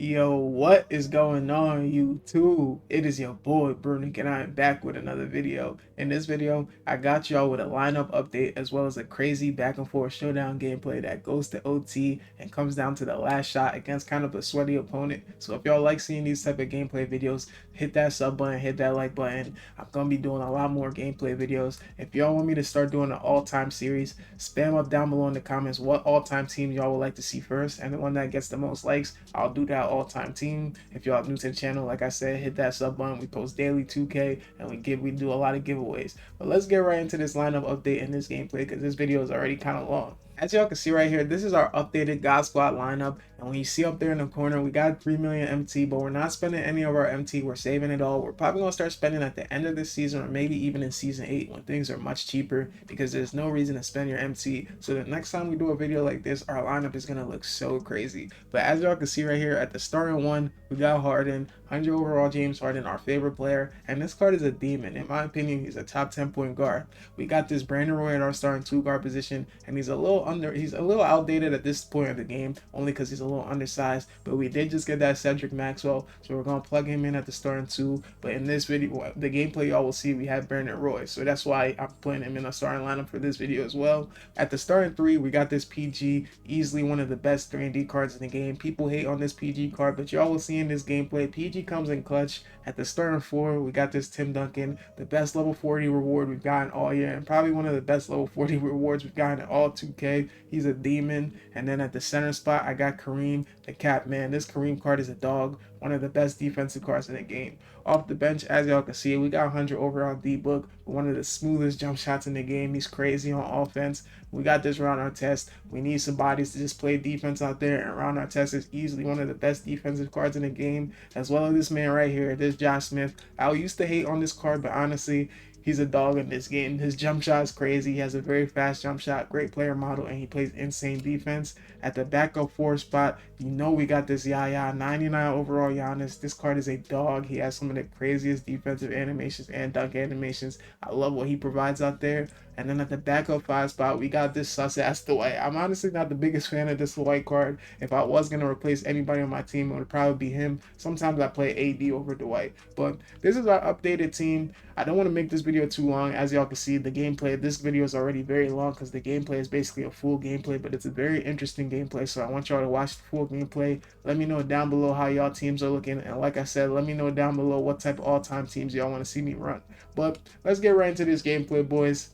Yo, what is going on YouTube? It is your boy Brunik and I am back with another video. In this video, I got y'all with a lineup update as well as a crazy back and forth showdown gameplay that goes to OT and comes down to the last shot against kind of a sweaty opponent. So if y'all like seeing these type of gameplay videos, hit that sub button, hit that like button. I'm gonna be doing a lot more gameplay videos. If y'all want me to start doing an all-time series, spam up down below in the comments what all-time team y'all would like to see first, and the one that gets the most likes, I'll do that all-time team. If y'all new to the channel, like I said, hit that sub button. We post daily 2K and we do a lot of giveaways. But let's get right into this lineup update in this gameplay because this video is already kind of long. As y'all can see right here, this is our updated God Squad lineup. And when you see up there in the corner, we got 3 million MT, but we're not spending any of our MT. We're saving it all. We're probably going to start spending at the end of this season or maybe even in season 8 when things are much cheaper because there's no reason to spend your MT. So the next time we do a video like this, our lineup is going to look so crazy. But as y'all can see right here, at the starting one, we got Harden, 100 overall James Harden, our favorite player. And this card is a demon. In my opinion, he's a top 10 point guard. We got this Brandon Roy at our starting 2 guard position, and he's a little outdated at this point of the game, only because he's a little undersized. But we did just get that Cedric Maxwell, so we're gonna plug him in at the starting 2. But in this video, the gameplay y'all will see, we have Brandon Roy, so that's why I'm putting him in the starting lineup for this video as well. At the starting 3, we got this PG, easily one of the best 3&D cards in the game. People hate on this PG card, but y'all will see in this gameplay, PG comes in clutch. At the starting 4, we got this Tim Duncan, the best level 40 reward we've gotten all year, and probably one of the best level 40 rewards we've gotten in all 2K. He's a demon. And then at the center spot, I got Kareem, the cap man. This Kareem card is a dog, one of the best defensive cards in the game. Off the bench, as y'all can see, we got 100 overall D-Book, one of the smoothest jump shots in the game. He's crazy on offense. We got this Ron Artest. We need some bodies to just play defense out there, and Ron Artest is easily one of the best defensive cards in the game, as well as this man right here, this Josh Smith. I used to hate on this card, but honestly, he's a dog in this game. His jump shot is crazy. He has a very fast jump shot, great player model, and he plays insane defense. At the backup 4 spot, you know we got this Yaya, 99 overall Giannis. This card is a dog. He has some of the craziest defensive animations and dunk animations. I love what he provides out there. And then at the backup 5 spot, we got this sus-ass Dwight. I'm honestly not the biggest fan of this Dwight card. If I was going to replace anybody on my team, it would probably be him. Sometimes I play AD over Dwight. But this is our updated team. I don't want to make this video too long. As y'all can see, the gameplay, this video is already very long because the gameplay is basically a full gameplay, but it's a very interesting gameplay. So I want y'all to watch the full gameplay. Let me know down below how y'all teams are looking. And like I said, let me know down below what type of all-time teams y'all want to see me run. But let's get right into this gameplay, boys.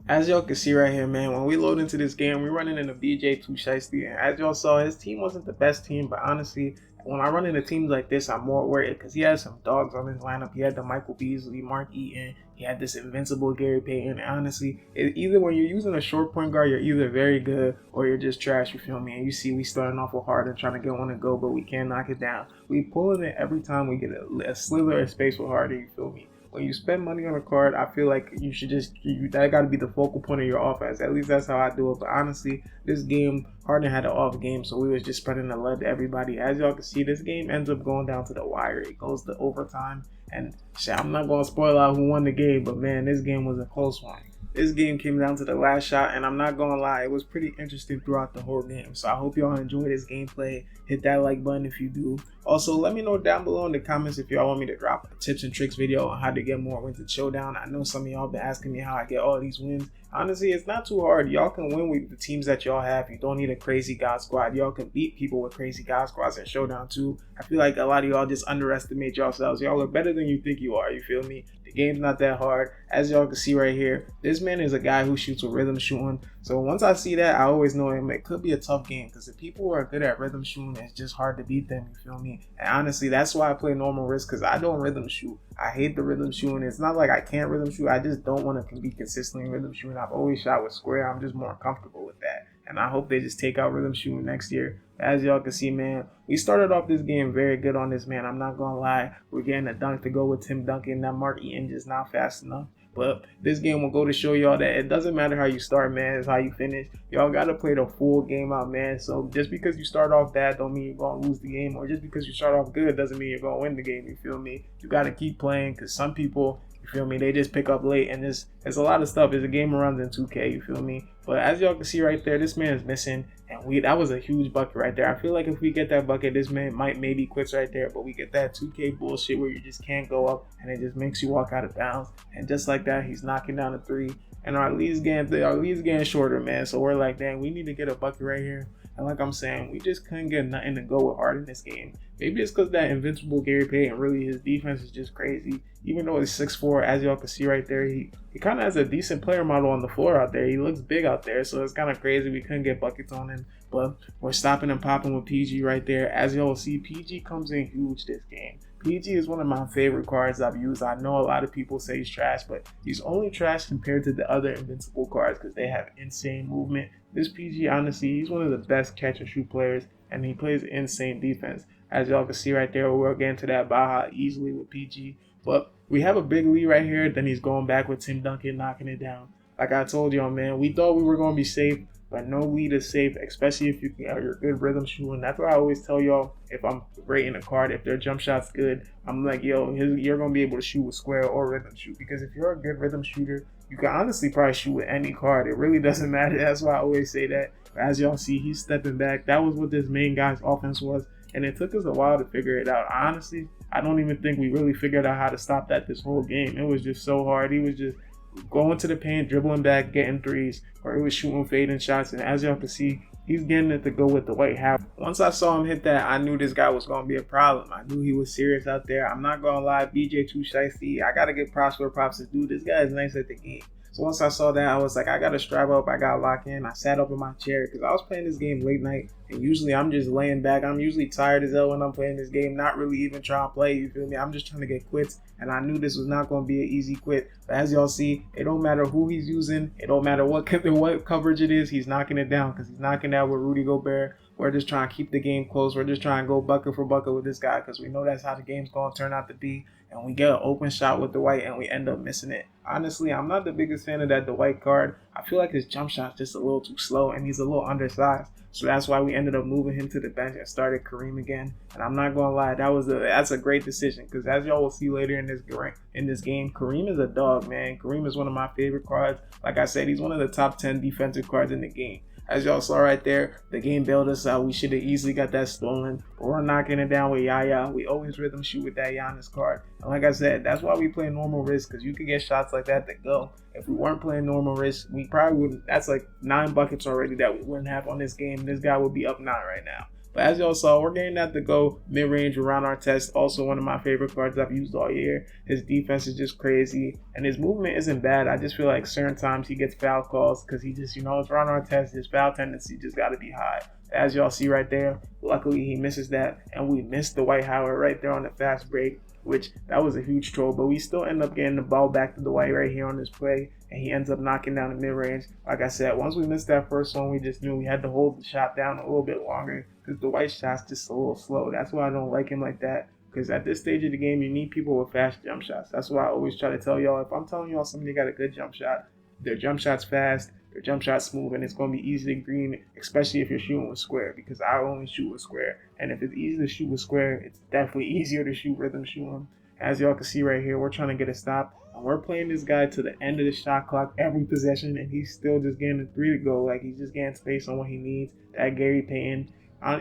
As y'all can see right here, man, when we load into this game, we're running in a Nba2K25 and as y'all saw, his team wasn't the best team, but honestly, when I run into teams like this, I'm more worried because he has some dogs on his lineup. He had the Michael Beasley, Mark Eaton, he had this invincible Gary Payton. And honestly, either when you're using a short point guard, you're either very good or you're just trash, you feel me? And you see we starting off with Harden trying to get one to go, but we can't knock it down. We pulling it every time we get a slither of space with Harden, you feel me? When you spend money on a card, I feel like you should that got to be the focal point of your offense. At least that's how I do it. But honestly, this game, Harden had an off game, so we was just spreading the lead to everybody. As y'all can see, this game ends up going down to the wire. It goes to overtime. And shit, I'm not going to spoil out who won the game, but man, this game was a close one. This game came down to the last shot, and I'm not gonna lie, it was pretty interesting throughout the whole game. So I hope y'all enjoy this gameplay. Hit that like button if you do. Also, let me know down below in the comments if y'all want me to drop a tips and tricks video on how to get more wins in Showdown. I know some of y'all been asking me how I get all these wins. Honestly, it's not too hard. Y'all can win with the teams that y'all have. You don't need a crazy God squad. Y'all can beat people with crazy God squads in Showdown too. I feel like a lot of y'all just underestimate yourselves. Y'all are better than you think you are, you feel me? The game's not that hard. As y'all can see right here, this man is a guy who shoots with rhythm shooting. So once I see that, I always know it could be a tough game because the people who are good at rhythm shooting, it's just hard to beat them, you feel me? And honestly, that's why I play normal risk because I don't rhythm shoot. I hate the rhythm shooting. It's not like I can't rhythm shoot. I just don't want to be consistently rhythm shooting. I've always shot with square. I'm just more comfortable with that. And I hope they just take out rhythm shooting next year. As y'all can see, man, we started off this game very good on this, man. I'm not going to lie. We're getting a dunk to go with Tim Duncan. That Mark Eaton just not fast enough. But this game will go to show y'all that it doesn't matter how you start, man. It's how you finish. Y'all got to play the full game out, man. So just because you start off bad don't mean you're going to lose the game. Or just because you start off good doesn't mean you're going to win the game, you feel me? You got to keep playing because some people, you feel me, they just pick up late. And there's a lot of stuff. There's a game runs in 2K, you feel me? But as y'all can see right there, this man is missing. And that was a huge bucket right there. I feel like if we get that bucket, this man might maybe quits right there. But we get that 2K bullshit where you just can't go up and it just makes you walk out of bounds. And just like that, he's knocking down a three. And our lead's getting shorter, man. So we're like, dang, we need to get a bucket right here. And like I'm saying, we just couldn't get nothing to go with hard in this game. Maybe it's because that invincible Gary Payton, really his defense is just crazy. Even though he's 6'4", as y'all can see right there, he kind of has a decent player model on the floor out there. He looks big out there, so it's kind of crazy we couldn't get buckets on him. But we're stopping and popping with PG right there. As y'all see, PG comes in huge this game. PG is one of my favorite cards I've used. I know a lot of people say he's trash, but he's only trash compared to the other invincible cards because they have insane movement. This PG, honestly, he's one of the best catch and shoot players, and he plays insane defense. As y'all can see right there, we'll get into that Baja easily with PG. But we have a big lead right here. Then he's going back with Tim Duncan, knocking it down. Like I told y'all, man, we thought we were going to be safe, but no lead is safe, especially if you have your good rhythm shooting. That's why I always tell y'all, if I'm rating a card, if their jump shot's good, I'm like, yo, you're going to be able to shoot with square or rhythm shoot. Because if you're a good rhythm shooter, you can honestly probably shoot with any card. It really doesn't matter. That's why I always say that. But as y'all see, he's stepping back. That was what this main guy's offense was. And it took us a while to figure it out. Honestly, I don't even think we really figured out how to stop that this whole game. It was just so hard. He was just going to the paint, dribbling back, getting threes, or he was shooting fading shots. And as y'all can see, he's getting it to go with the White House. Once I saw him hit that, I knew this guy was going to be a problem. I knew he was serious out there. I'm not going to lie, BJ too shiesty. I got to give props where props is due. This guy is nice at the game. So once I saw that, I was like, I got to strap up. I got to lock in. I sat up in my chair because I was playing this game late night. And usually I'm just laying back. I'm usually tired as hell when I'm playing this game, not really even trying to play, you feel me? I'm just trying to get quits. And I knew this was not going to be an easy quit. But as y'all see, it don't matter who he's using. It don't matter what coverage it is. He's knocking it down because he's knocking down with Rudy Gobert. We're just trying to keep the game close. We're just trying to go bucket for bucket with this guy because we know that's how the game's going to turn out to be. And we get an open shot with Dwight and we end up missing it. Honestly, I'm not the biggest fan of that Dwight card. I feel like his jump shot's just a little too slow and he's a little undersized. So that's why we ended up moving him to the bench and started Kareem again. And I'm not gonna lie, that's a great decision because as y'all will see later in this game, Kareem is a dog, man. Kareem is one of my favorite cards. Like I said, he's one of the top 10 defensive cards in the game. As y'all saw right there, the game bailed us out. We should have easily got that stolen. But we're knocking it down with Yaya. We always rhythm shoot with that Giannis card. And like I said, that's why we play normal risk, because you could get shots like that go. If we weren't playing normal risk, we probably wouldn't. That's like 9 buckets already that we wouldn't have on this game. This guy would be up 9 right now. But as y'all saw, we're getting that to go mid-range around our test. Also one of my favorite cards I've used all year. His defense is just crazy. And his movement isn't bad. I just feel like certain times he gets foul calls because he just, it's around our test. His foul tendency just got to be high. As y'all see right there, luckily he misses that. And we missed the White Howard right there on the fast break, which that was a huge troll. But we still end up getting the ball back to the White right here on this play. And he ends up knocking down the mid-range. Like I said, once we missed that first one, we just knew we had to hold the shot down a little bit longer because the White shot's just a little slow. That's why I don't like him like that. Because at this stage of the game, you need people with fast jump shots. That's why I always try to tell y'all, if I'm telling y'all somebody got a good jump shot, their jump shot's fast, their jump shot's smooth, and it's going to be easy to green, especially if you're shooting with square, because I only shoot with square. And if it's easy to shoot with square, it's definitely easier to shoot rhythm shooting. As y'all can see right here, we're trying to get a stop. And we're playing this guy to the end of the shot clock every possession, and he's still just getting a 3 to go. Like, he's just getting space on what he needs. That Gary Payton,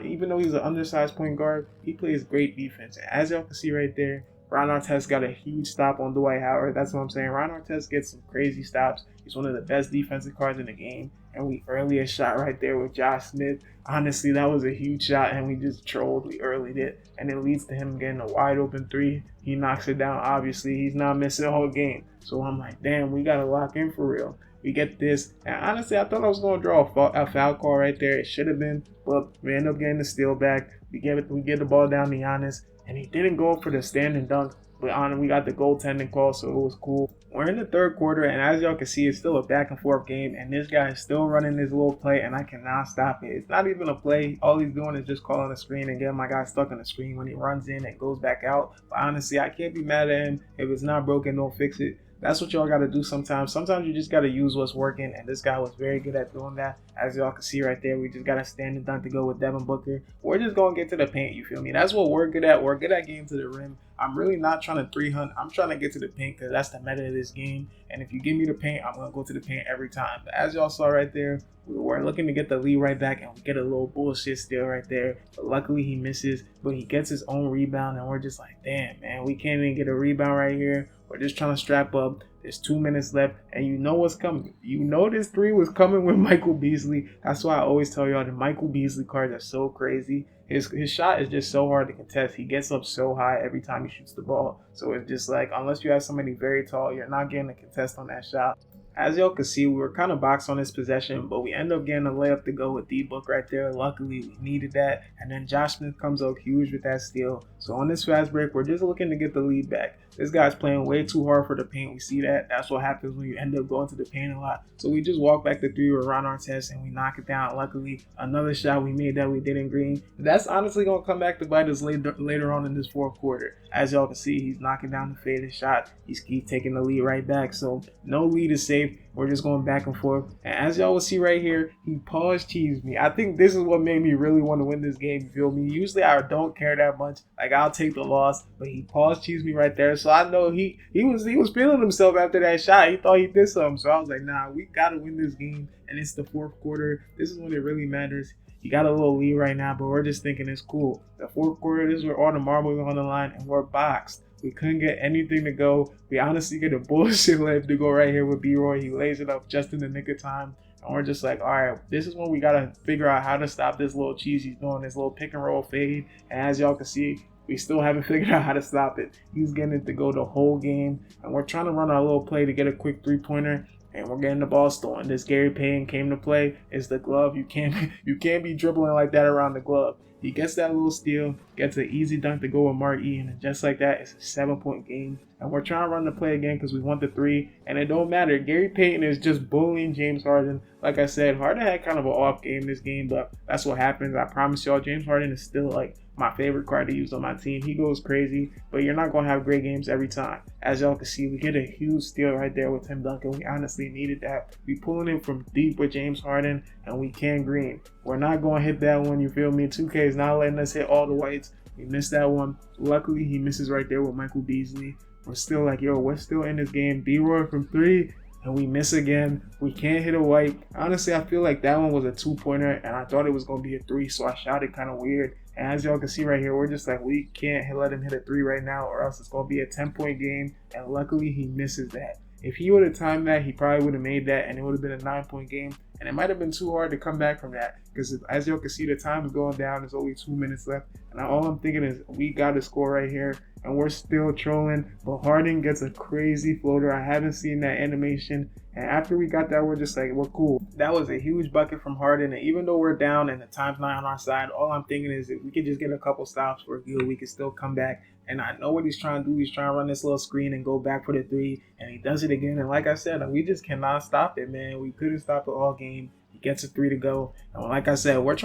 even though he's an undersized point guard, he plays great defense. And as y'all can see right there, Ron Artest got a huge stop on Dwight Howard. That's what I'm saying. Ron Artest gets some crazy stops. He's one of the best defensive cards in the game. And we earlier shot right there with Josh Smith. Honestly, that was a huge shot, and we just trolled. We earlied it, and it leads to him getting a wide open 3. He knocks it down. Obviously, he's not missing the whole game. So I'm like, damn, we got to lock in for real. We get this. And honestly, I thought I was going to draw a foul call right there. It should have been, but we end up getting the steal back. We get the ball down to Giannis, and he didn't go for the standing dunk. But we got the goaltending call, so it was cool. We're in the third quarter, and as y'all can see, it's still a back-and-forth game, and this guy is still running his little play, and I cannot stop it. It's not even a play. All he's doing is just calling a screen and getting my guy stuck on the screen when he runs in and goes back out. But honestly, I can't be mad at him. If it's not broken, don't fix it. That's what y'all got to do sometimes. Sometimes you just got to use what's working, and this guy was very good at doing that. As y'all can see right there, we just got a standing dunk to go with Devin Booker. We're just going to get to the paint, you feel me? That's what we're good at. We're good at getting to the rim. I'm really not trying to 3-hunt. I'm trying to get to the paint because that's the meta of this game. And if you give me the paint, I'm going to go to the paint every time. But as y'all saw right there, we're looking to get the lead right back, and we get a little bullshit steal right there. But luckily he misses, but he gets his own rebound, and we're just like, damn, man, we can't even get a rebound right here. We're just trying to strap up. There's 2 minutes left, and you know what's coming. You know this three was coming with Michael Beasley. That's why I always tell y'all the Michael Beasley cards are so crazy. His shot is just so hard to contest. He gets up so high every time he shoots the ball. So it's just like, unless you have somebody very tall, you're not getting a contest on that shot. As y'all can see, we were kind of boxed on this possession, but we end up getting a layup to go with D-Book right there. Luckily, we needed that. And then Josh Smith comes up huge with that steal. So on this fast break, we're just looking to get the lead back. This guy's playing way too hard for the paint. We see that. That's what happens when you end up going to the paint a lot. So we just walk back the three with Ron Artest, and we knock it down. Luckily, another shot we made that we didn't green. That's honestly going to come back to bite us later on in this fourth quarter. As y'all can see, he's knocking down the faded shot. He's keep taking the lead right back. So no lead is safe. We're just going back and forth. And as y'all will see right here, he pause cheesed me. I think this is what made me really want to win this game. You feel me? Usually I don't care that much. Like, I'll take the loss, but he pause cheesed me right there. So I know he was feeling himself after that shot. He thought he did something. So I was like, nah, we gotta win this game. And it's the fourth quarter. This is when it really matters. You got a little lead right now, but we're just thinking it's cool. The fourth quarter, this is where all the marbles are on the line, and we're boxed. We couldn't get anything to go. We honestly get a bullshit layup to go right here with B-Roy. He lays it up just in the nick of time. And we're just like, all right, this is when we got to figure out how to stop this little cheese he's doing, this little pick and roll fade. And as y'all can see, we still haven't figured out how to stop it. He's getting it to go the whole game. And we're trying to run our little play to get a quick three-pointer. And we're getting the ball stolen. This Gary Payton came to play. It's the glove. You can't be dribbling like that around the glove. He gets that little steal, gets an easy dunk to go with Mark E, and just like that, it's a 7-point game. And we're trying to run the play again because we want the three, and it don't matter. Gary Payton is just bullying James Harden. Like I said, Harden had kind of an off game this game, but that's what happens. I promise y'all, James Harden is still like my favorite card to use on my team. He goes crazy, but you're not going to have great games every time. As y'all can see, we get a huge steal right there with Tim Duncan. We honestly needed that. We pulling it from deep with James Harden, and we can green. We're not going to hit that one, you feel me? 2K is not letting us hit all the whites. We missed that one. Luckily, he misses right there with Michael Beasley. We're still like, yo, we're still in this game. B-Roy from three, and we miss again. We can't hit a white. Honestly, I feel like that one was a 2-pointer, and I thought it was going to be a 3, so I shot it kind of weird. And as y'all can see right here, we're just like, we can't let him hit a 3 right now, or else it's going to be a 10-point game. And luckily, he misses that. If he would have timed that, he probably would have made that, and it would have been a 9-point game. And it might have been too hard to come back from that, because as y'all can see, the time is going down. There's only 2 minutes left. And all I'm thinking is, we got to score right here. And we're still trolling. But Harden gets a crazy floater. I haven't seen that animation. And after we got that, we're just like, we're cool. That was a huge bucket from Harden. And even though we're down and the time's not on our side, all I'm thinking is if we could just get a couple stops, we're good. We can still come back. And I know what he's trying to do. He's trying to run this little screen and go back for the 3. And he does it again. And like I said, we just cannot stop it, man. We couldn't stop it all game. He gets a 3 to go. And like I said, we've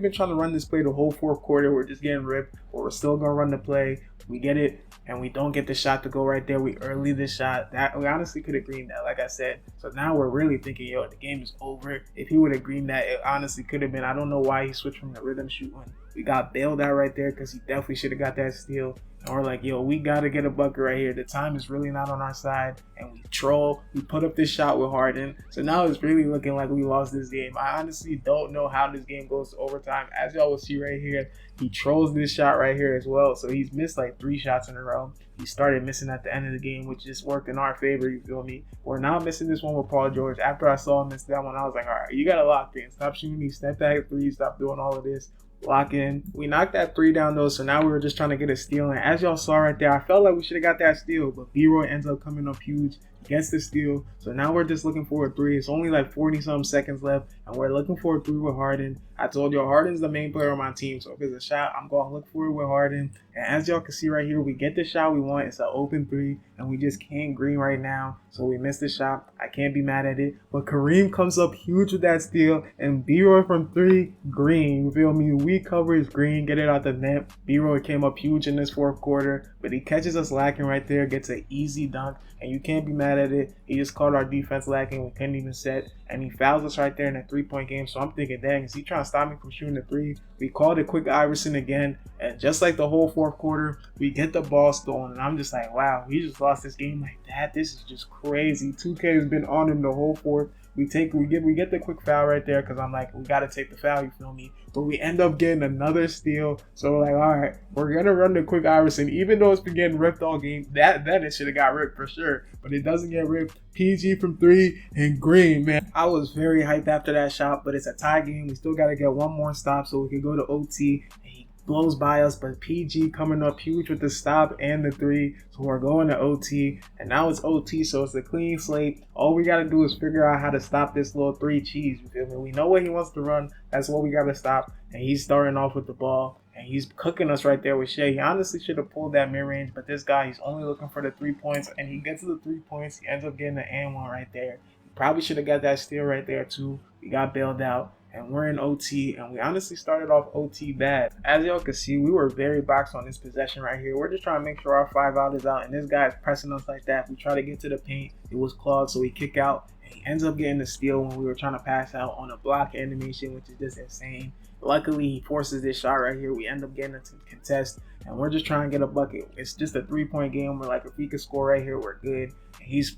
been trying to run this play the whole fourth quarter. We're just getting ripped. But we're still going to run the play. We get it, and we don't get the shot to go right there. We early the shot. That we honestly could have greened that, like I said. So now we're really thinking, yo, the game is over. If he would have greened that, it honestly could have been. I don't know why he switched from the rhythm shooting. We got bailed out right there because he definitely should have got that steal. And we're like, yo, we got to get a bucket right here. The time is really not on our side. And we troll. We put up this shot with Harden. So now it's really looking like we lost this game. I honestly don't know how this game goes to overtime. As y'all will see right here, he trolls this shot right here as well. So he's missed like 3 shots in a row. He started missing at the end of the game, which just worked in our favor, you feel me? We're not missing this one with Paul George. After I saw him miss that one, I was like, all right, you got to lock in. Stop shooting these step back 3s. Stop doing all of this. Lock in. We knocked that 3 down though, so now we were just trying to get a steal. And as y'all saw right there, I felt like we should have got that steal, but B-Roy ends up coming up huge, gets the steal. So now we're just looking for a 3. It's only like 40-something seconds left, and we're looking for a 3 with Harden. I told y'all Harden's the main player on my team, so if it's a shot, I'm going to look for it with Harden. And as y'all can see right here, we get the shot we want. It's an open three, and we just can't green right now, so we missed the shot. I can't be mad at it. But Kareem comes up huge with that steal, and B-Roy from three, green. You feel me? We cover his green, get it out the net. B-Roy came up huge in this fourth quarter, but he catches us lacking right there, gets an easy dunk, and you can't be mad at it. He just caught our defense lacking. We couldn't even set, and he fouls us right there in a three-point game. So I'm thinking, dang, is he trying to stop me from shooting the three? We called it quick Iverson again, and just like the whole fourth quarter, we get the ball stolen, and I'm just like, wow, we just lost this game like that. This is just crazy. 2K has been on him the whole fourth. We get the quick foul right there because I'm like, we gotta take the foul, you feel me? But we end up getting another steal, so we're like, all right, we're gonna run the quick Iverson, even though it's been getting ripped all game. That it should have got ripped for sure, but it doesn't get ripped. PG from three and green, man. I was very hyped after that shot, but it's a tie game. We still gotta get one more stop so we can go to OT. Blows by us, but PG coming up huge with the stop and the three, so we're going to OT, and now it's OT, so it's a clean slate. All we got to do is figure out how to stop this little three cheese, you feel me? We know what he wants to run, that's what we got to stop, and he's starting off with the ball, and he's cooking us right there with Shea. He honestly should have pulled that mid-range, but this guy, he's only looking for the 3 points, and he gets to the 3 points, he ends up getting the and one right there. He probably should have got that steal right there too. We got bailed out. And we're in OT, and we honestly started off OT bad. As y'all can see, we were very boxed on this possession right here. We're just trying to make sure our 5 out is out, and this guy is pressing us like that. We try to get to the paint. It was clogged, so we kick out, and he ends up getting the steal when we were trying to pass out on a block animation, which is just insane. Luckily, he forces this shot right here. We end up getting it to contest, and we're just trying to get a bucket. It's just a 3-point game. We're like, if we can score right here, we're good. And he's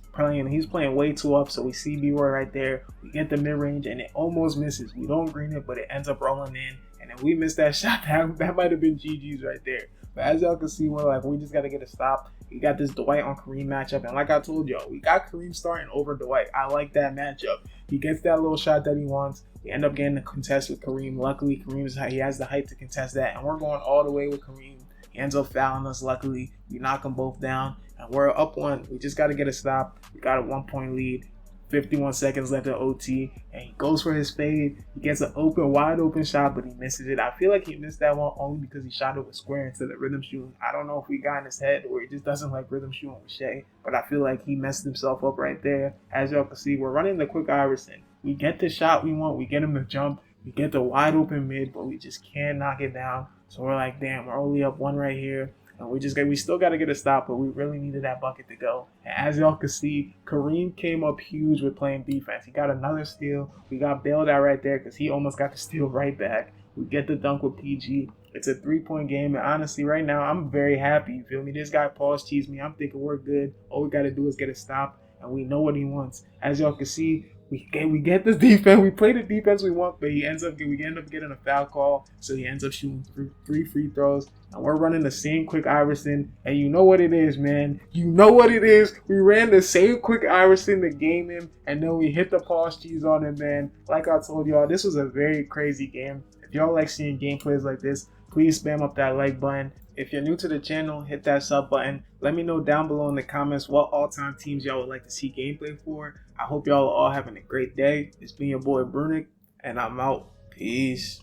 playing way too up, so we see B-Roy right there. We get the mid-range, and it almost misses. We don't green it, but it ends up rolling in. And then we missed that shot. That might have been GG's right there. But as y'all can see, we're like, we just got to get a stop. We got this Dwight on Kareem matchup, and like I told y'all, we got Kareem starting over Dwight. I like that matchup. He gets that little shot that he wants. We end up getting the contest with Kareem. Luckily, he has the height to contest that, and we're going all the way with Kareem. He ends up fouling us. Luckily, we knock them both down, and we're up one. We just got to get a stop. We got a 1-point lead. 51 seconds left in OT, and he goes for his fade. He gets an wide open shot, but he misses it. I feel like he missed that one only because he shot it with square instead of rhythm shooting. I don't know if we got in his head or he just doesn't like rhythm shooting with Shea, but I feel like he messed himself up right there. As y'all can see, we're running the quick Iverson. We get the shot we want. We get him to jump. We get the wide open mid, but we just can't knock it down. So we're like, damn, we're only up one right here. And we still got to get a stop, but we really needed that bucket to go. And as y'all can see, Kareem came up huge with playing defense. He got another steal. We got bailed out right there because he almost got the steal right back. We get the dunk with PG. It's a 3-point game, and honestly, right now, I'm very happy. You feel me? This guy pause cheesed me. I'm thinking we're good. All we got to do is get a stop, and we know what he wants. As y'all can see, we get the defense. We play the defense we want, but we end up getting a foul call, so he ends up shooting 3 free throws. And we're running the same quick Iverson, and you know what it is, man. You know what it is. We ran the same quick Iverson to game him, and then we hit the pause cheese on him, man. Like I told y'all, this was a very crazy game. If y'all like seeing gameplays like this, please spam up that like button. If you're new to the channel, hit that sub button. Let me know down below in the comments what all-time teams y'all would like to see gameplay for. I hope y'all are all having a great day. It's been your boy Brunick, and I'm out. Peace.